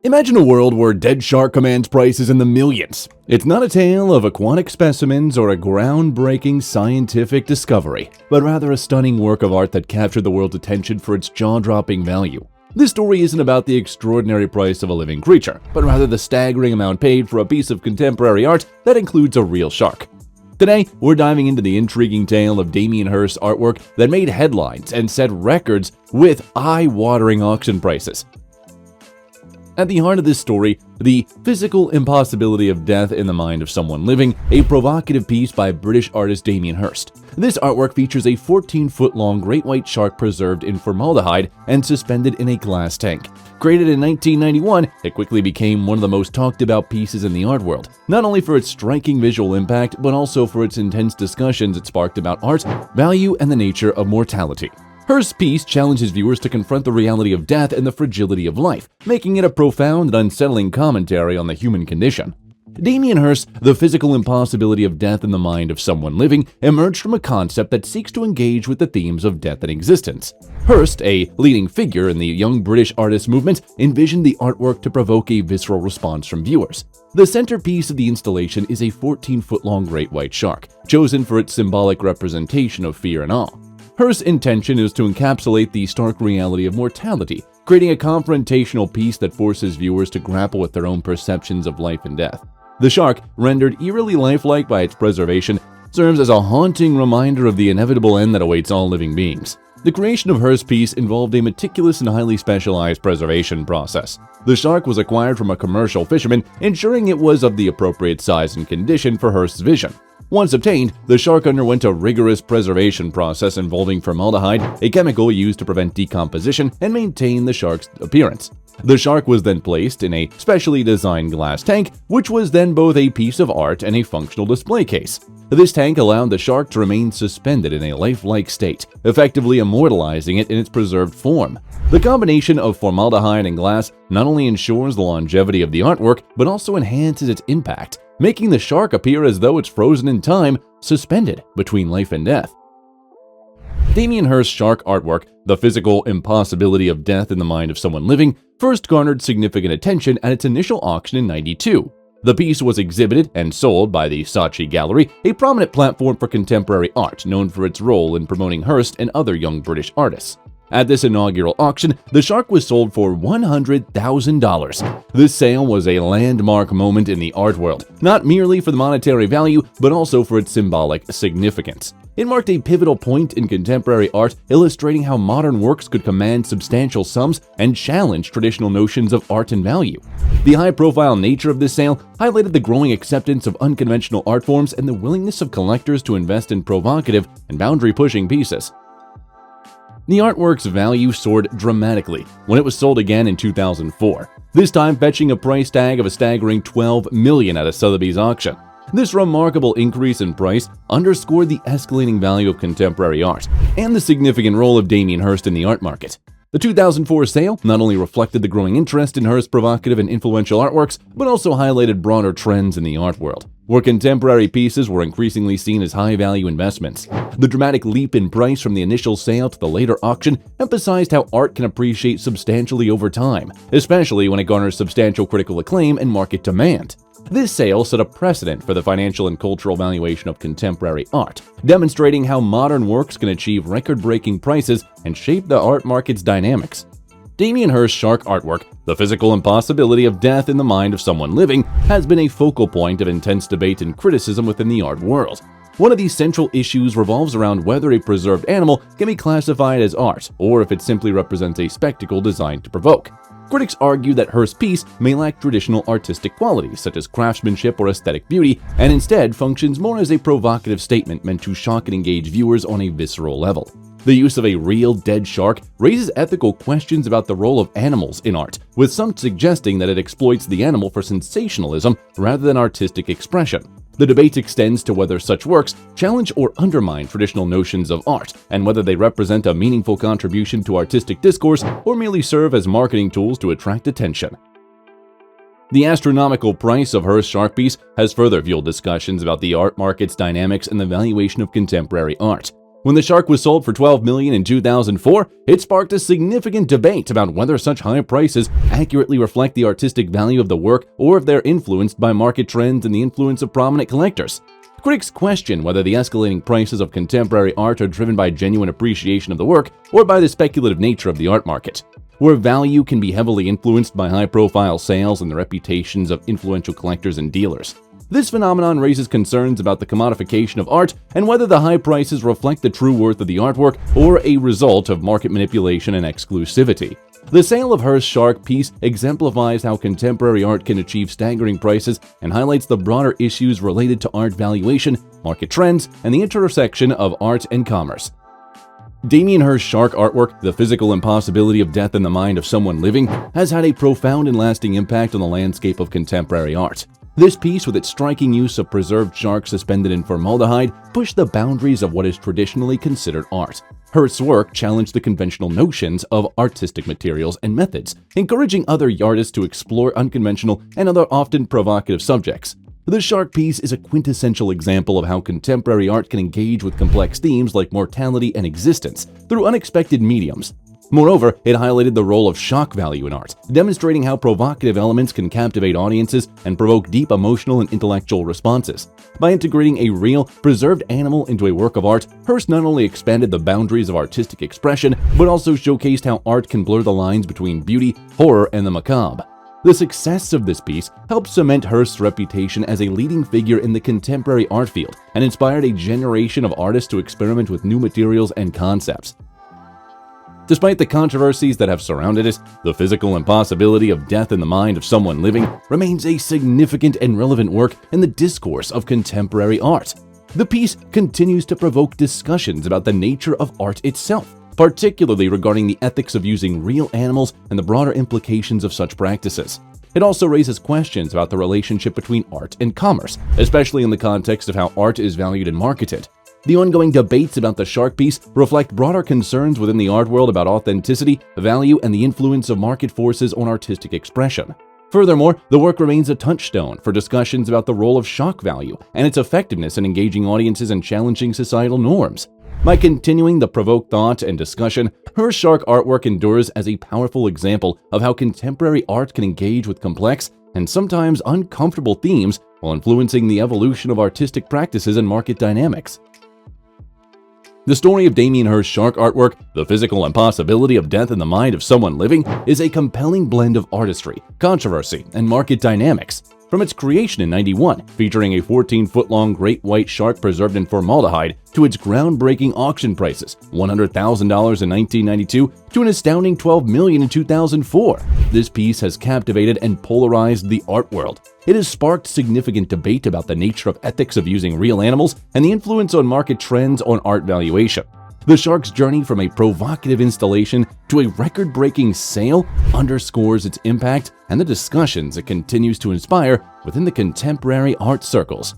Imagine a world where dead shark commands prices in the millions. It's not a tale of aquatic specimens or a groundbreaking scientific discovery, but rather a stunning work of art that captured the world's attention for its jaw-dropping value. This story isn't about the extraordinary price of a living creature, but rather the staggering amount paid for a piece of contemporary art that includes a real shark. Today, we're diving into the intriguing tale of Damien Hirst's artwork that made headlines and set records with eye-watering auction prices. At the heart of this story, the physical impossibility of death in the mind of someone living, a provocative piece by British artist Damien Hirst. This artwork features a 14-foot-long great white shark preserved in formaldehyde and suspended in a glass tank. Created in 1991, it quickly became one of the most talked-about pieces in the art world, not only for its striking visual impact, but also for its intense discussions it sparked about art, value, and the nature of mortality. Hirst's piece challenges viewers to confront the reality of death and the fragility of life, making it a profound and unsettling commentary on the human condition. Damien Hirst's The Physical Impossibility of Death in the Mind of Someone Living emerged from a concept that seeks to engage with the themes of death and existence. Hirst, a leading figure in the young British artist movement, envisioned the artwork to provoke a visceral response from viewers. The centerpiece of the installation is a 14-foot-long great white shark, chosen for its symbolic representation of fear and awe. Hirst's intention is to encapsulate the stark reality of mortality, creating a confrontational piece that forces viewers to grapple with their own perceptions of life and death. The shark, rendered eerily lifelike by its preservation, serves as a haunting reminder of the inevitable end that awaits all living beings. The creation of Hirst's piece involved a meticulous and highly specialized preservation process. The shark was acquired from a commercial fisherman, ensuring it was of the appropriate size and condition for Hirst's vision. Once obtained, the shark underwent a rigorous preservation process involving formaldehyde, a chemical used to prevent decomposition and maintain the shark's appearance. The shark was then placed in a specially designed glass tank, which was then both a piece of art and a functional display case. This tank allowed the shark to remain suspended in a lifelike state, effectively immortalizing it in its preserved form. The combination of formaldehyde and glass not only ensures the longevity of the artwork, but also enhances its impact, making the shark appear as though it's frozen in time, suspended between life and death. Damien Hirst's shark artwork, The Physical Impossibility of Death in the Mind of Someone Living, first garnered significant attention at its initial auction in '92. The piece was exhibited and sold by the Saatchi Gallery, a prominent platform for contemporary art known for its role in promoting Hirst and other young British artists. At this inaugural auction, the shark was sold for $100,000. This sale was a landmark moment in the art world, not merely for the monetary value, but also for its symbolic significance. It marked a pivotal point in contemporary art, illustrating how modern works could command substantial sums and challenge traditional notions of art and value. The high-profile nature of this sale highlighted the growing acceptance of unconventional art forms and the willingness of collectors to invest in provocative and boundary-pushing pieces. The artwork's value soared dramatically when it was sold again in 2004, this time fetching a price tag of a staggering $12 million at a Sotheby's auction. This remarkable increase in price underscored the escalating value of contemporary art and the significant role of Damien Hirst in the art market. The 2004 sale not only reflected the growing interest in Hirst's provocative and influential artworks, but also highlighted broader trends in the art world, where contemporary pieces were increasingly seen as high-value investments. The dramatic leap in price from the initial sale to the later auction emphasized how art can appreciate substantially over time, especially when it garners substantial critical acclaim and market demand. This sale set a precedent for the financial and cultural valuation of contemporary art, demonstrating how modern works can achieve record-breaking prices and shape the art market's dynamics. Damien Hirst's shark artwork, The Physical Impossibility of Death in the Mind of Someone Living, has been a focal point of intense debate and criticism within the art world. One of these central issues revolves around whether a preserved animal can be classified as art, or if it simply represents a spectacle designed to provoke. Critics argue that Hirst's piece may lack traditional artistic qualities such as craftsmanship or aesthetic beauty, and instead functions more as a provocative statement meant to shock and engage viewers on a visceral level. The use of a real dead shark raises ethical questions about the role of animals in art, with some suggesting that it exploits the animal for sensationalism rather than artistic expression. The debate extends to whether such works challenge or undermine traditional notions of art, and whether they represent a meaningful contribution to artistic discourse or merely serve as marketing tools to attract attention. The astronomical price of Hirst's shark piece has further fueled discussions about the art market's dynamics and the valuation of contemporary art. When the shark was sold for $12 million in 2004, it sparked a significant debate about whether such high prices accurately reflect the artistic value of the work or if they're influenced by market trends and the influence of prominent collectors. Critics question whether the escalating prices of contemporary art are driven by genuine appreciation of the work or by the speculative nature of the art market, where value can be heavily influenced by high-profile sales and the reputations of influential collectors and dealers. This phenomenon raises concerns about the commodification of art and whether the high prices reflect the true worth of the artwork or a result of market manipulation and exclusivity. The sale of Hirst's shark piece exemplifies how contemporary art can achieve staggering prices and highlights the broader issues related to art valuation, market trends, and the intersection of art and commerce. Damien Hirst's shark artwork, The Physical Impossibility of Death in the Mind of Someone Living, has had a profound and lasting impact on the landscape of contemporary art. This piece, with its striking use of preserved sharks suspended in formaldehyde, pushed the boundaries of what is traditionally considered art. Hirst's work challenged the conventional notions of artistic materials and methods, encouraging other artists to explore unconventional and other often provocative subjects. The shark piece is a quintessential example of how contemporary art can engage with complex themes like mortality and existence through unexpected mediums. Moreover, it highlighted the role of shock value in art, demonstrating how provocative elements can captivate audiences and provoke deep emotional and intellectual responses. By integrating a real, preserved animal into a work of art, Hirst not only expanded the boundaries of artistic expression, but also showcased how art can blur the lines between beauty, horror, and the macabre. The success of this piece helped cement Hirst's reputation as a leading figure in the contemporary art field and inspired a generation of artists to experiment with new materials and concepts. Despite the controversies that have surrounded it, The Physical Impossibility of Death in the Mind of Someone Living remains a significant and relevant work in the discourse of contemporary art. The piece continues to provoke discussions about the nature of art itself, particularly regarding the ethics of using real animals and the broader implications of such practices. It also raises questions about the relationship between art and commerce, especially in the context of how art is valued and marketed. The ongoing debates about the shark piece reflect broader concerns within the art world about authenticity, value, and the influence of market forces on artistic expression. Furthermore, the work remains a touchstone for discussions about the role of shock value and its effectiveness in engaging audiences and challenging societal norms. By continuing the provoked thought and discussion, Hirst's shark artwork endures as a powerful example of how contemporary art can engage with complex and sometimes uncomfortable themes while influencing the evolution of artistic practices and market dynamics. The story of Damien Hirst's shark artwork, The Physical Impossibility of Death in the Mind of Someone Living, is a compelling blend of artistry, controversy, and market dynamics. From its creation in '91, featuring a 14-foot-long great white shark preserved in formaldehyde, to its groundbreaking auction prices, $100,000 in 1992 to an astounding $12 million in 2004, this piece has captivated and polarized the art world. It has sparked significant debate about the nature of ethics of using real animals and the influence on market trends on art valuation. The shark's journey from a provocative installation to a record-breaking sale underscores its impact and the discussions it continues to inspire within the contemporary art circles.